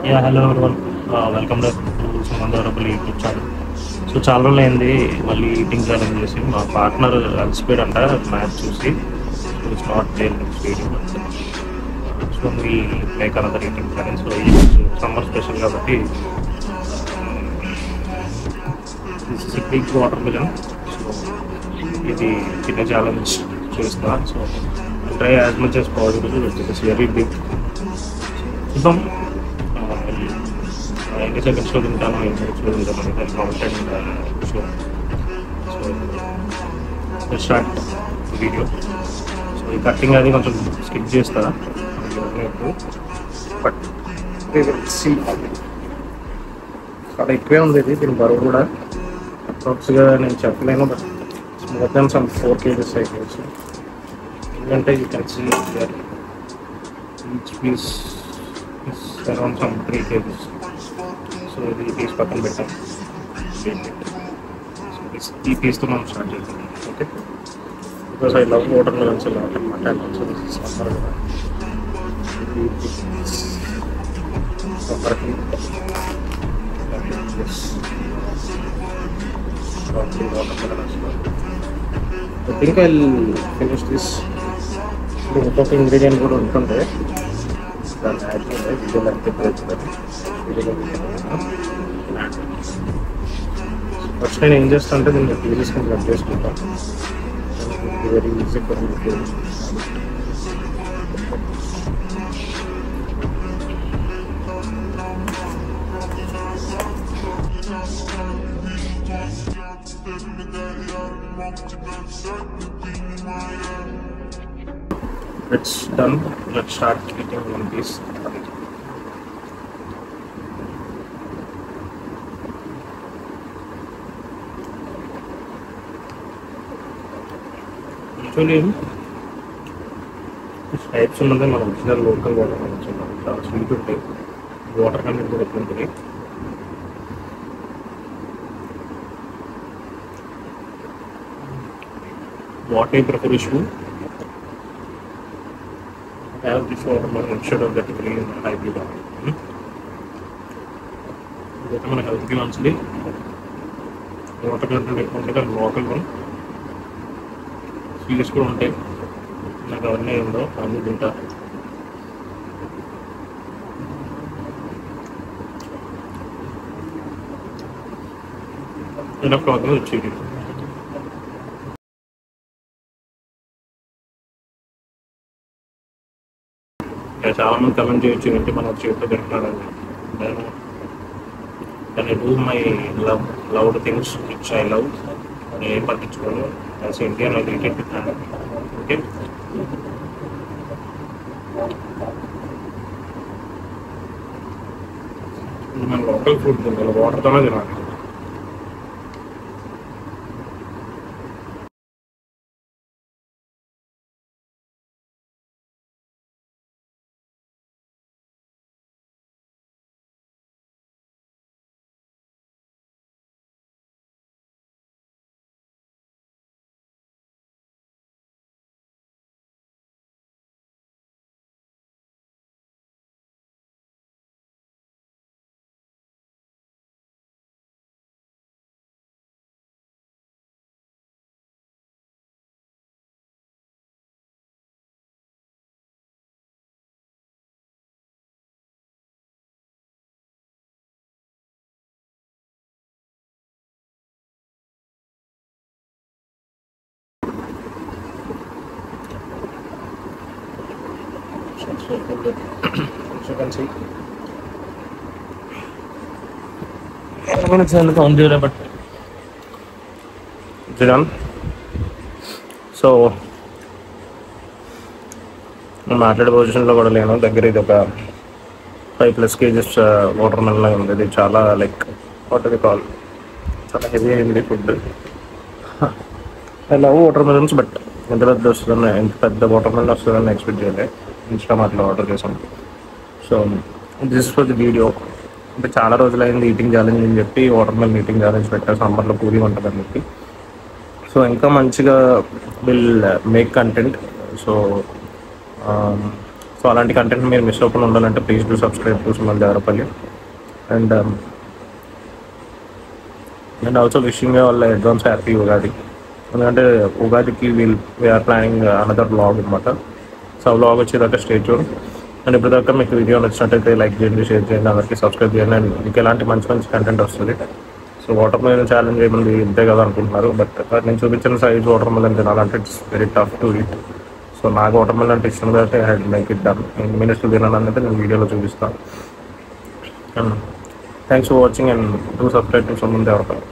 Hello everyone, welcome back to Sumanth available YouTube channel. So చాలా రోజులు అయింది మళ్ళీ ఈటింగ్ ఛాలెంజ్ చేసి. మా పార్ట్నర్ అలసిపోయాడు అంట మ్యాచ్ చూసి. So it's not there next video, so we make another eating challenge. So ఈ సమ్మర్ స్పెషల్ కాబట్టి బిగ్ వాటర్ మిలన్. సో ఇది చిన్న ఛాలెంజ్ చేస్తున్నా. So try as much as possible. It's very big. చూద్దాం ఎన్ని సెకండ్స్లో తింటాను, ఎన్ని సెకండ్స్లో తింటాను అనేది count and show. So start video. So ఈ కట్టింగ్ అది కొంచెం స్కిప్ చేస్తా, బట్ చాలా ఎక్కువే ఉంది ఇది. దీని బరువు కూడా అప్రాక్స్గా నేను చెప్పలేను, but more than some 4 kgs అయిపోవచ్చు. ఎందుకంటే you can see each piece is around some 3 kgs. So ఇది పీస్ పక్కన పెట్టాం. ఈ పీస్తో మనం స్టార్ట్ చేద్దాం. Okay, because I love watermelons lot అనమాట. And also this is summer కదా, సమ్మర్కి వాటర్ మిలన్ వస్తుంది. I think I finish this. ఇంకొక ఇంగ్రీడియంట్ కూడా ఉంటుండే దాన్ని యాడ్ చేయాలి. వీడియోలో అయితే ఫస్ట్ నేను ఏం చేస్తా అంటే దీన్ని పీసెస్ కింద కట్ చేసుకుంటాను. Very easy for me to it's done. Let's start eating one piece. Actually types ఉన్నది మన ఒరిజినల్ లోకల్ వాటర్ నుంచి చాలా స్వీట్ ఉంటాయి. వాటర్ కంటెంట్ కూడా ఎక్కువ ఉంటుంది. What I prefer is to have this water melon instead of getting green hybrid water. ఇదైతే మన హెల్త్కి మంచిది. వాటర్ కంటెంట్ ఎక్కువ ఉంటుంది. కానీ లోకల్ వన్ స్వీట్స్ కూడా ఉంటాయి. నాకు అవన్నీ ఉండవు, అన్నీ తింటా. ఎనఫ్ కాదు వచ్చేది. చాలా మంది కమెంట్ చేయొచ్చు ఏంటి మన చేతితో తింటున్నాడని. కానీ I do my loved things which I love. నేను ఏం పట్టించుకోను. As Indian I eat it with hand. Okay, మన లోకల్ ఫుడ్ తింటాను, వాటర్తోనే తినాలి. So you can see minutes and count there, but it's done. So మాట్లాడే పొజిషన్లో కూడా లేను. దగ్గర ఇది ఒక 5+ kgs వాటర్ మెలన్ ఉంది. ఇది చాలా లైక్ వాట్ ఇది కాల్, చాలా హెవీ అయింది food. I love water melons, but ఎంత పెద్ద వస్తుందని, ఎంత పెద్ద వాటర్ మెలన్ వస్తుందని ఎక్స్పెక్ట్ చేయలేదు. ఇన్స్టామార్ట్లో ఆర్డర్ చేసాం. So this for the video. అంటే చాలా రోజులైంది ఈటింగ్ ఛాలెంజ్ అని చెప్పి వాటర్ మెలన్ ఈటింగ్ ఛాలెంజ్ పెట్టారు. సమ్మర్లో పూరి ఉంటుందని చెప్పి. సో ఇంకా మంచిగా will make content. So so అలాంటి కంటెంట్ మీరు మిస్ అవ్వకుండా ఉండాలంటే please do subscribe to Suman Devarapalli. And and also wishing వాళ్ళ అడ్వాన్స్ హ్యాపీ ఉగాది. ఎందుకంటే ఉగాదికి వీఆర్ ప్లానింగ్ అనదర్ వ్లాగ్ అనమాట. సో ఆ వ్లాగ్ వచ్చేదాకా స్టే ట్యూన్. అండ్ ఇప్పటిదాకా మీకు వీడియో నచ్చినట్టయితే లైక్ చేయండి, షేర్ చేయండి, అందరికీ సబ్స్క్రైబ్ చేయండి. అండ్ మీకు ఎలాంటి మంచి మంచి కంటెంట్ వస్తుంది. సో వాటర్ మెలన్ ఛాలెంజ్ ఏముంది ఇంతే కదా అనుకుంటున్నారు, బట్ నేను చూపించిన సైజ్ వాటర్ మెలన్ తినాలంటే it's very tough to eat. So నాకు వాటర్ మెలన్ అంటే ఇష్టం కాబట్టి I had make it done. నేను మినిట్స్ తినాలన్నైతే నేను వీడియోలో చూపిస్తాను. Thanks for watching and do subscribe to Suman Devarapalli.